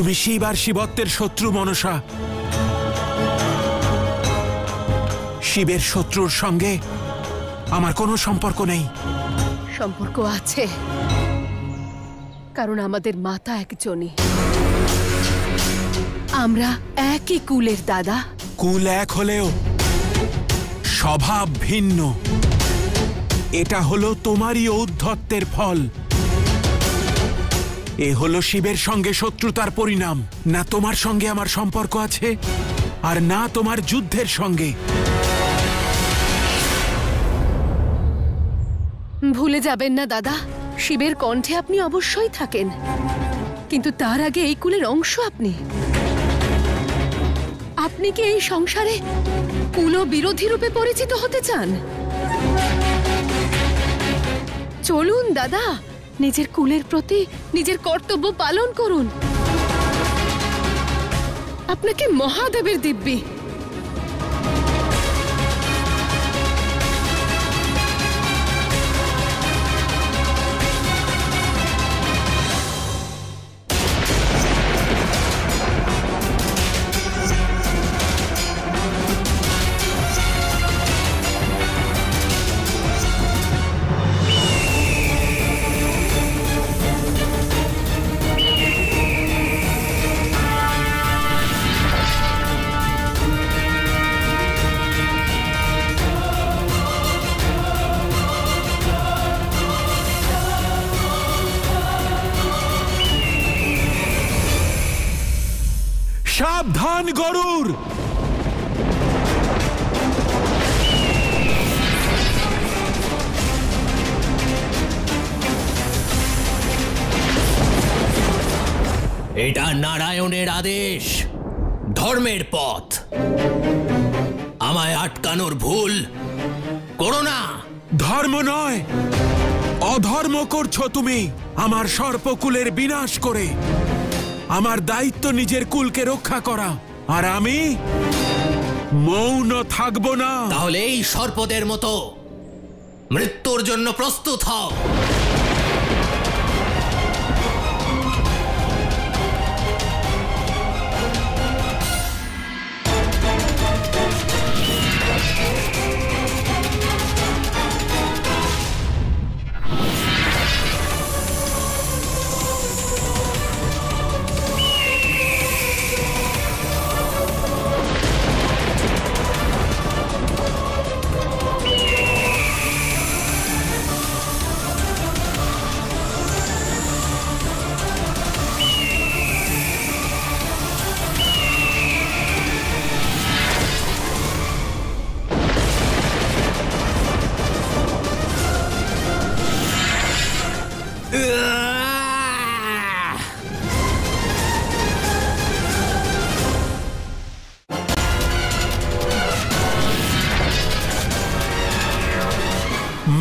তুমি শিব আর শিবত্বের শত্রু মনসা। শিবের শত্রুর সঙ্গে আমার কোনো সম্পর্ক নেই। সম্পর্ক আছে, কারণ আমাদের মাতা একজনই। আমরা একই কুলের দাদা। কুল এক হলেও স্বভাব ভিন্ন। এটা হলো তোমারই ঔদ্ধত্যের ফল। এ হলো শিবের সঙ্গে শত্রুতার পরিণাম। না তোমার সঙ্গে আমার সম্পর্ক আছে, আর না তোমার যুদ্ধের সঙ্গে। ভুলে যাবেন না দাদা, শিবের কণ্ঠে আপনি অবশ্যই থাকেন, কিন্তু তার আগে এই কুলের অংশ আপনি। আপনি কি এই সংসারে কুল বিরোধী রূপে পরিচিত হতে চান? চলুন দাদা, নিজের কুলের প্রতি নিজের কর্তব্য পালন করুন। আপনাকে মহাদেবের দিব্যি। সাবধান গরুর! এটা নারায়ণের আদেশ, ধর্মের পথ। আমায় আটকানোর ভুল করো না। ধর্ম নয়, অধর্ম করছো তুমি আমার সর্পকুলের বিনাশ করে। আমার দায়িত্ব নিজের কুলকে রক্ষা করা, আর আমি মৌন থাকব না। তাহলে এই সর্পদের মতো মৃত্যুর জন্য প্রস্তুত হও।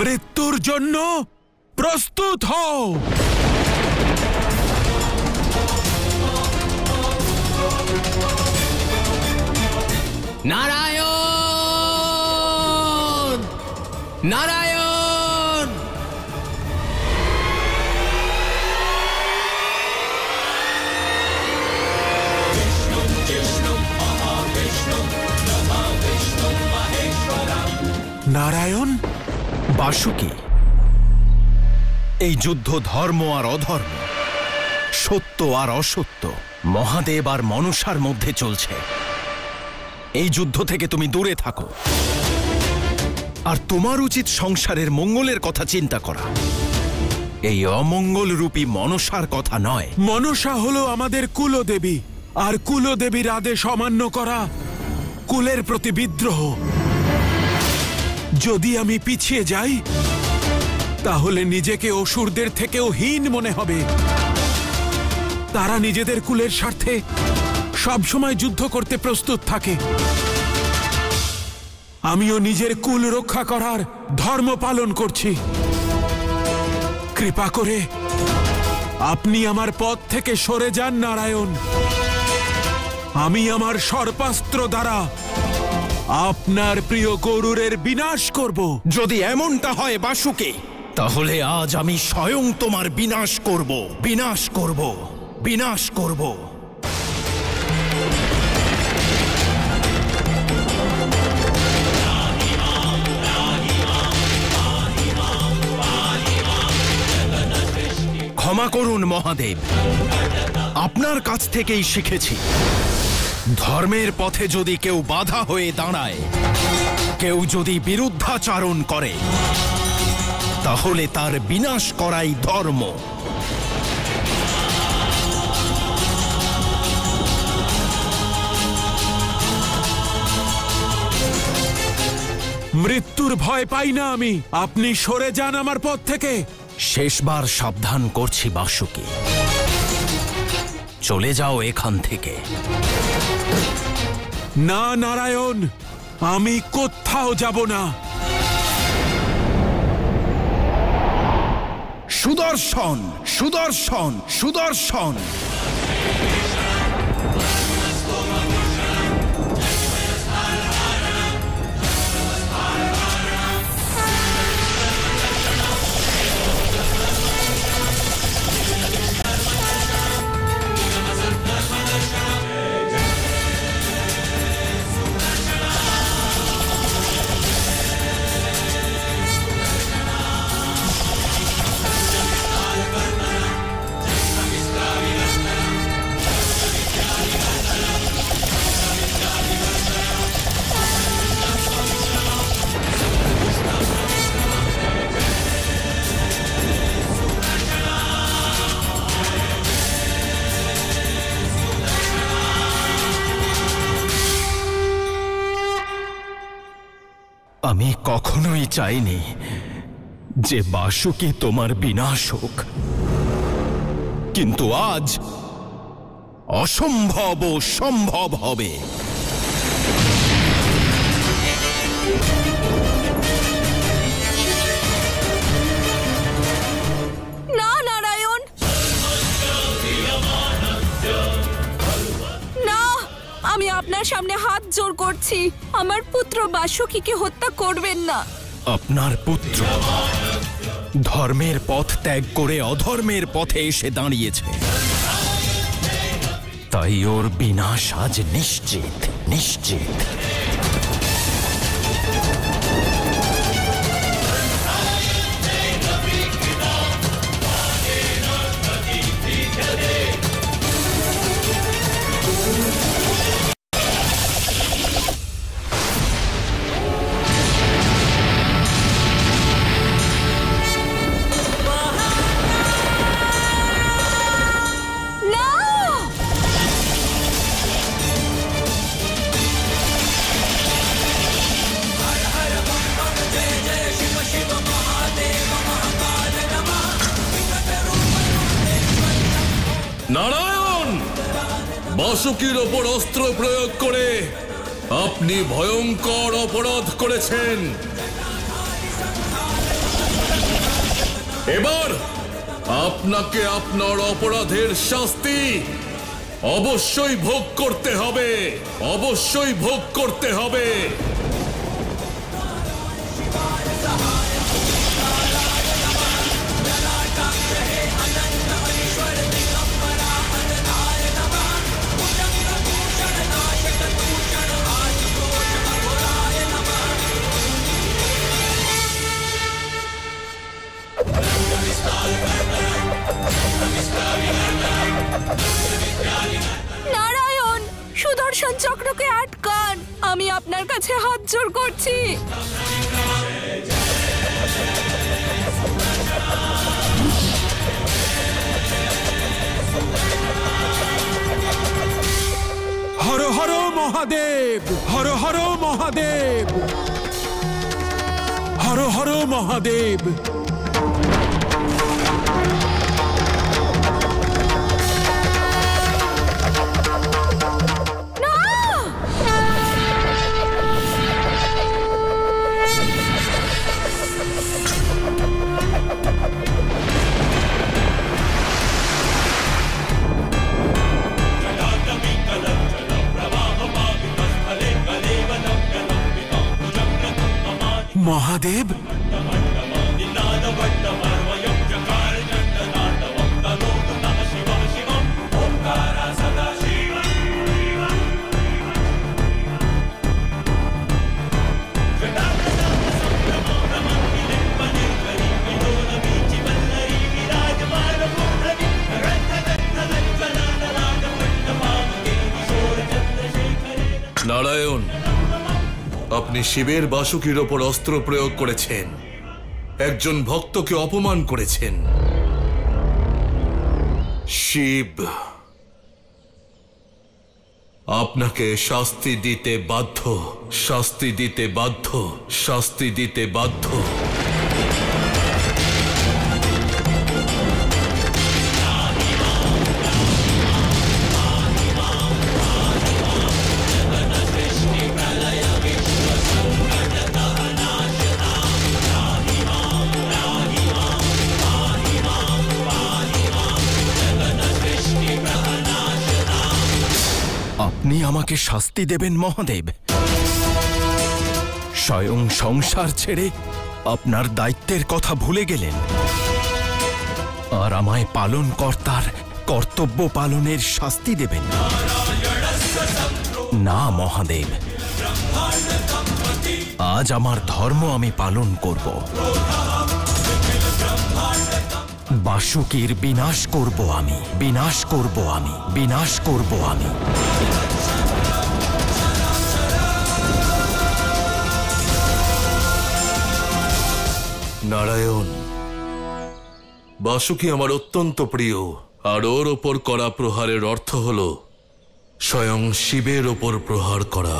মৃত্যুর জন্য প্রস্তুত হও। নারায়ণ! নারায়ণ! নারায়ণ? বাসুকি, এই যুদ্ধ ধর্ম আর অধর্ম, সত্য আর অসত্য, মহাদেব আর মনসার মধ্যে চলছে। এই যুদ্ধ থেকে তুমি দূরে থাকো, আর তোমার উচিত সংসারের মঙ্গলের কথা চিন্তা করা, এই অমঙ্গল রূপী মনসার কথা নয়। মনসা হলো আমাদের কুলদেবী, আর কুলদেবীর আদেশ অমান্য করা কুলের প্রতি বিদ্রোহ। যদি আমি পিছিয়ে যাই, তাহলে নিজেকে অসুরদের থেকেও হীন মনে হবে। তারা নিজেদের কুলের স্বার্থে সবসময় যুদ্ধ করতে প্রস্তুত থাকে। আমিও নিজের কুল রক্ষা করার ধর্ম পালন করছি। কৃপা করে আপনি আমার পথ থেকে সরে যান নারায়ণ। আমি আমার সর্পাস্ত্র দ্বারা আপনার প্রিয় গরুরের বিনাশ করব। যদি এমনটা হয় বাসুকি, তাহলে আজ আমি স্বয়ং তোমার বিনাশ করব, বিনাশ করব, বিনাশ করব। ক্ষমা করুন মহাদেব, আপনার কাছ থেকেই শিখেছি ধর্মের পথে যদি কেউ বাধা হয়ে দাঁড়ায়, কেউ যদি বিরুদ্ধাচারণ করে, তাহলে তার বিনাশ করাই ধর্ম। মৃত্যুর ভয় পাই না আমি। আপনি সরে যান আমার পথ থেকে। শেষবার সাবধান করছি বাসুকি, চলে যাও এখান থেকে। না নারায়ণ, আমি কোথাও যাব না। সুদর্শন, সুদর্শন, সুদর্শন। আমি কখনোই চাইনি যে বাসুকি তোমার বিনাশ হোক, কিন্তু আজ অসম্ভব সম্ভব হবে। না নারায়ণ, না, আমি আপনার সামনে হাত জোড় করছি, আমার পুত্র বাসুকিকে হত্যা করবেন না। আপনার পুত্র ধর্মের পথ ত্যাগ করে অধর্মের পথে এসে দাঁড়িয়েছে, তাই ওর বিনাশ আজ নিশ্চিত, নিশ্চিত। নারায়ণ, বাসুকির ওপর অস্ত্র প্রয়োগ করে আপনি ভয়ঙ্কর অপরাধ করেছেন। এবার আপনাকে আপনার অপরাধের শাস্তি অবশ্যই ভোগ করতে হবে, অবশ্যই ভোগ করতে হবে। নারায়ণ, সুদর্শন চক্রকে আটকান, আমি আপনার কাছে হাত জোড় করছি। হর হর মহাদেব, হর হর মহাদেব, হর হর মহাদেব। মহাদেব, আপনি শিবের বাসুকির ওপর অস্ত্র প্রয়োগ করেছেন, একজন ভক্তকে অপমান করেছেন। শিব আপনাকে শাস্তি দিতে বাধ্য, শাস্তি দিতে বাধ্য, শাস্তি দিতে বাধ্য। আপনি আমাকে শাস্তি দেবেন মহাদেব? স্বয়ং সংসার ছেড়ে আপনার দায়িত্বের কথা ভুলে গেলেন আর আমায় পালনকর্তার কর্তব্য পালনের শাস্তি দেবেন? না মহাদেব, আজ আমার ধর্ম আমি পালন করব। বাসুকির বিনাশ করব আমি, বিনাশ করব আমি, বিনাশ করব আমি। নারায়ণ, বাসুকি আমার অত্যন্ত প্রিয়, আর ওর ওপর করা প্রহারের অর্থ হল স্বয়ং শিবের ওপর প্রহার করা।